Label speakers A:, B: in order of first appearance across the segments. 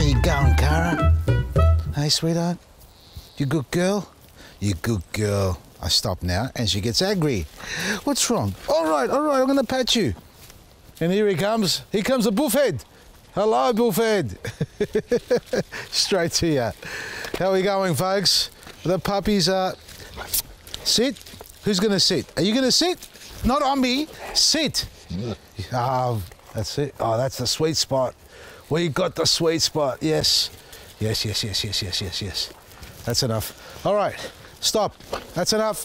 A: How you going, Cara? Hey, sweetheart? You good girl? You good girl. I stop now, and she gets angry. What's wrong? All right, I'm gonna pat you. And here he comes. Here comes the bullhead. Hello, bullhead. Straight to you. How are we going, folks? The puppies are... Sit. Who's gonna sit? Are you gonna sit? Not on me. Sit. Oh, that's it. Oh, that's the sweet spot. We got the sweet spot. Yes. Yes. That's enough. All right. Stop. That's enough.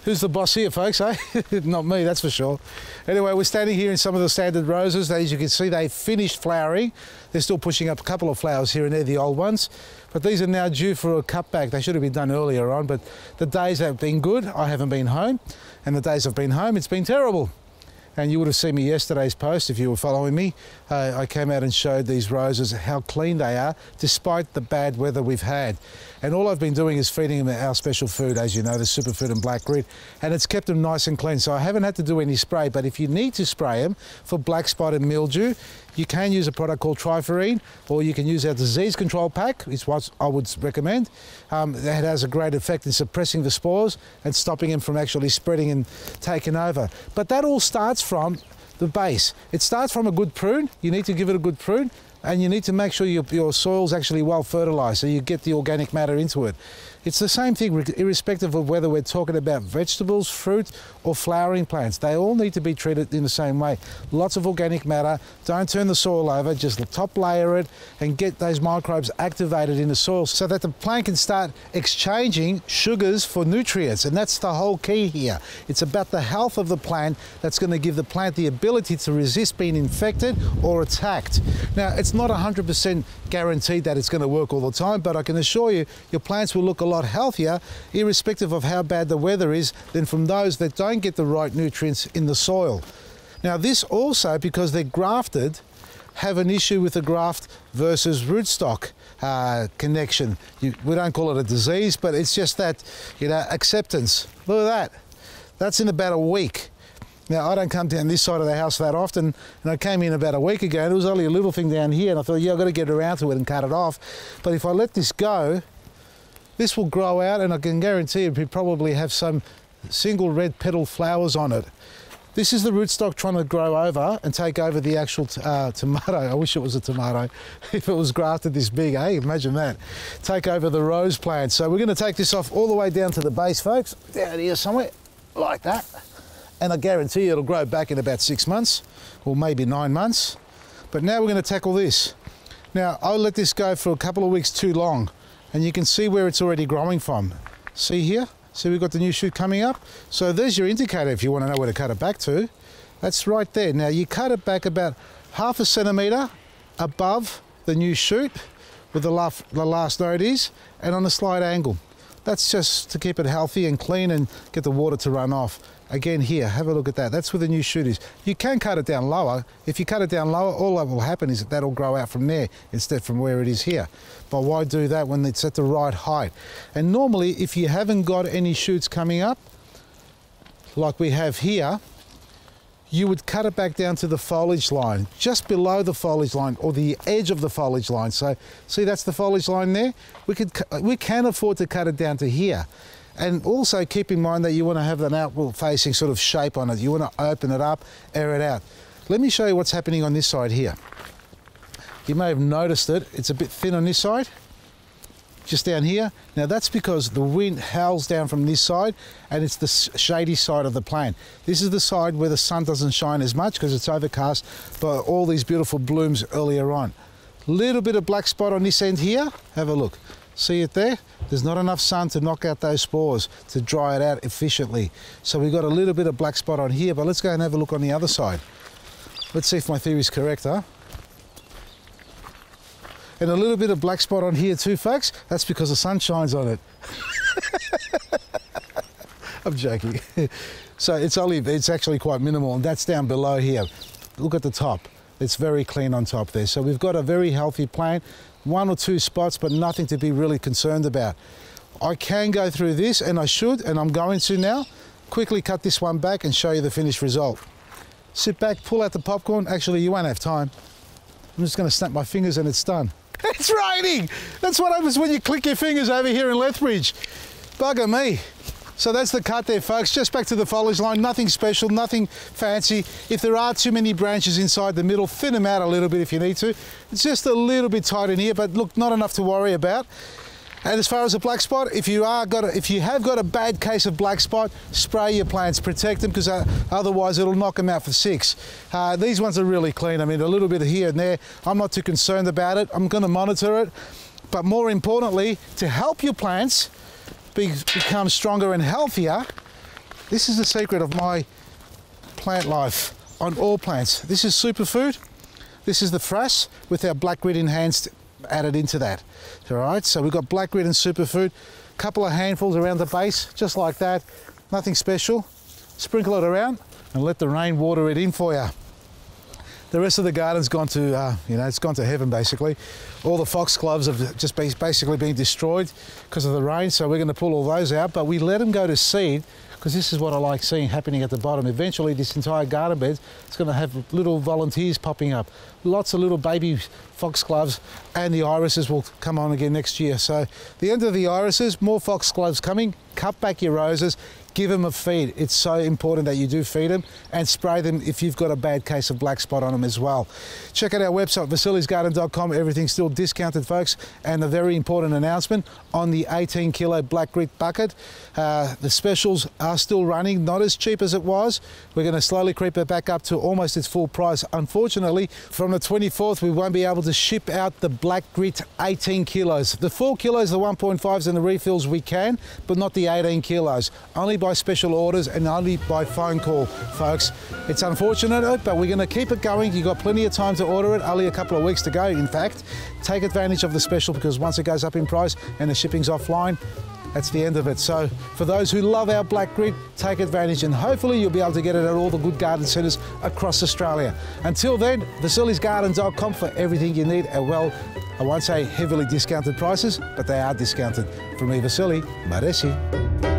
A: Who's the boss here, folks, eh? Not me, that's for sure. Anyway, we're standing here in some of the standard roses. As you can see, they finished flowering. They're still pushing up a couple of flowers here and there, the old ones. But these are now due for a cutback. They should have been done earlier on, but the days have been good. I haven't been home, and the days I've been home, it's been terrible. And you would have seen me yesterday's post if you were following me. I came out and showed these roses how clean they are despite the bad weather we've had. And all I've been doing is feeding them our special food, as you know, the superfood and black grit, and it's kept them nice and clean. So I haven't had to do any spray, but if you need to spray them for black spot and mildew, you can use a product called Triforine, or you can use our disease control pack, is what I would recommend. That has a great effect in suppressing the spores and stopping them from actually spreading and taking over. But that all starts from the base. It starts from a good prune. You need to give it a good prune, and you need to make sure your soil's actually well fertilized so you get the organic matter into it. It's the same thing irrespective of whether we're talking about vegetables, fruit, or flowering plants. They all need to be treated in the same way. Lots of organic matter. Don't turn the soil over, just top layer it and get those microbes activated in the soil so that the plant can start exchanging sugars for nutrients. And that's the whole key here. It's about the health of the plant that's going to give the plant the ability to resist being infected or attacked. Now, it's not 100% guaranteed that it's going to work all the time, but I can assure you, your plants will look a lot healthier, irrespective of how bad the weather is, than from those that don't get the right nutrients in the soil. Now, this also, because they're grafted, have an issue with the graft versus rootstock connection. We don't call it a disease, but it's just that, acceptance. Look at that. That's in about a week. Now, I don't come down this side of the house that often, and I came in about a week ago, and it was only a little thing down here, and I thought, yeah, I've got to get around to it and cut it off. But if I let this go, this will grow out, and I can guarantee it will probably have some single red petal flowers on it. This is the rootstock trying to grow over and take over the actual tomato. I wish it was a tomato. If it was grafted this big, eh? Imagine that. Take over the rose plant. So we're going to take this off all the way down to the base, folks. Down here somewhere, like that. And I guarantee you it'll grow back in about 6 months, or maybe 9 months. But now we're going to tackle this. Now, I'll let this go for a couple of weeks too long, and you can see where it's already growing from. See here? See, we've got the new shoot coming up. So there's your indicator if you want to know where to cut it back to. That's right there. Now, you cut it back about 1/2 centimetre above the new shoot, where the last node is, and on a slight angle. That's just to keep it healthy and clean and get the water to run off. Again here, have a look at that. That's where the new shoot is. You can cut it down lower. If you cut it down lower, all that will happen is that'll grow out from there instead from where it is here. But why do that when it's at the right height? And normally, if you haven't got any shoots coming up, like we have here, you would cut it back down to the foliage line, just below the foliage line or the edge of the foliage line. So see, that's the foliage line there. We can afford to cut it down to here. And also keep in mind that you want to have an outward facing sort of shape on it. You want to open it up, air it out. Let me show you what's happening on this side here. You may have noticed it. It's a bit thin on this side, just down here. Now that's because the wind howls down from this side, and it's the shady side of the plant. This is the side where the sun doesn't shine as much because it's overcast by all these beautiful blooms earlier on. Little bit of black spot on this end here. Have a look. See it there? There's not enough sun to knock out those spores, to dry it out efficiently. So we've got a little bit of black spot on here, but let's go and have a look on the other side. Let's see if my theory is correct, huh? And a little bit of black spot on here too, folks. That's because the sun shines on it. I'm joking. So it's actually quite minimal, and that's down below here. Look at the top. It's very clean on top there. So we've got a very healthy plant. 1 or 2 spots, but nothing to be really concerned about. I can go through this, and I should, and I'm going to now. Quickly cut this one back and show you the finished result. Sit back, pull out the popcorn. Actually, you won't have time. I'm just going to snap my fingers and it's done. It's raining. That's what happens when you click your fingers over here in Lethbridge. Bugger me. So that's the cut there, folks. Just back to the foliage line. Nothing special, nothing fancy. If there are too many branches inside the middle, thin them out a little bit if you need to. It's just a little bit tight in here, but look, not enough to worry about. And as far as a black spot, if you have got a bad case of black spot, spray your plants, protect them, because otherwise it'll knock them out for 6. These ones are really clean. I mean, a little bit here and there. I'm not too concerned about it. I'm going to monitor it. But more importantly, to help your plants become stronger and healthier, this is the secret of my plant life on all plants. This is superfood. This is the frass with our black grit enhanced added into that. All right, so we've got black grit and superfood, couple of handfuls around the base, just like that, nothing special. Sprinkle it around and let the rain water it in for you. The rest of the garden's gone to, it's gone to heaven basically. All the foxgloves have just basically been destroyed because of the rain, so we're going to pull all those out, but we let them go to seed because this is what I like seeing happening at the bottom. Eventually this entire garden bed is going to have little volunteers popping up. Lots of little baby foxgloves, and the irises will come on again next year. So the end of the irises, more foxgloves coming. Cut back your roses, give them a feed. It's so important that you do feed them, and spray them if you've got a bad case of black spot on them as well. Check out our website, vasilisgarden.com. Everything's still discounted, folks. And a very important announcement on the 18 kilo black grit bucket. The specials are still running, not as cheap as it was. We're going to slowly creep it back up to almost its full price. Unfortunately, from the 24th, we won't be able to ship out the black grit 18 kilos. The 4 kilos, the 1.5s and the refills we can, but not the 18 kilos. Only by special orders and only by phone call, folks. It's unfortunate, but we're going to keep it going. You've got plenty of time to order it, only a couple of weeks to go, in fact. Take advantage of the special, because once it goes up in price and the shipping's offline, that's the end of it. So for those who love our black grit, take advantage, and hopefully you'll be able to get it at all the good garden centres across Australia. Until then, vasilisgarden.com for everything you need at, well, I won't say heavily discounted prices, but they are discounted. From me, Vasili, Maresi.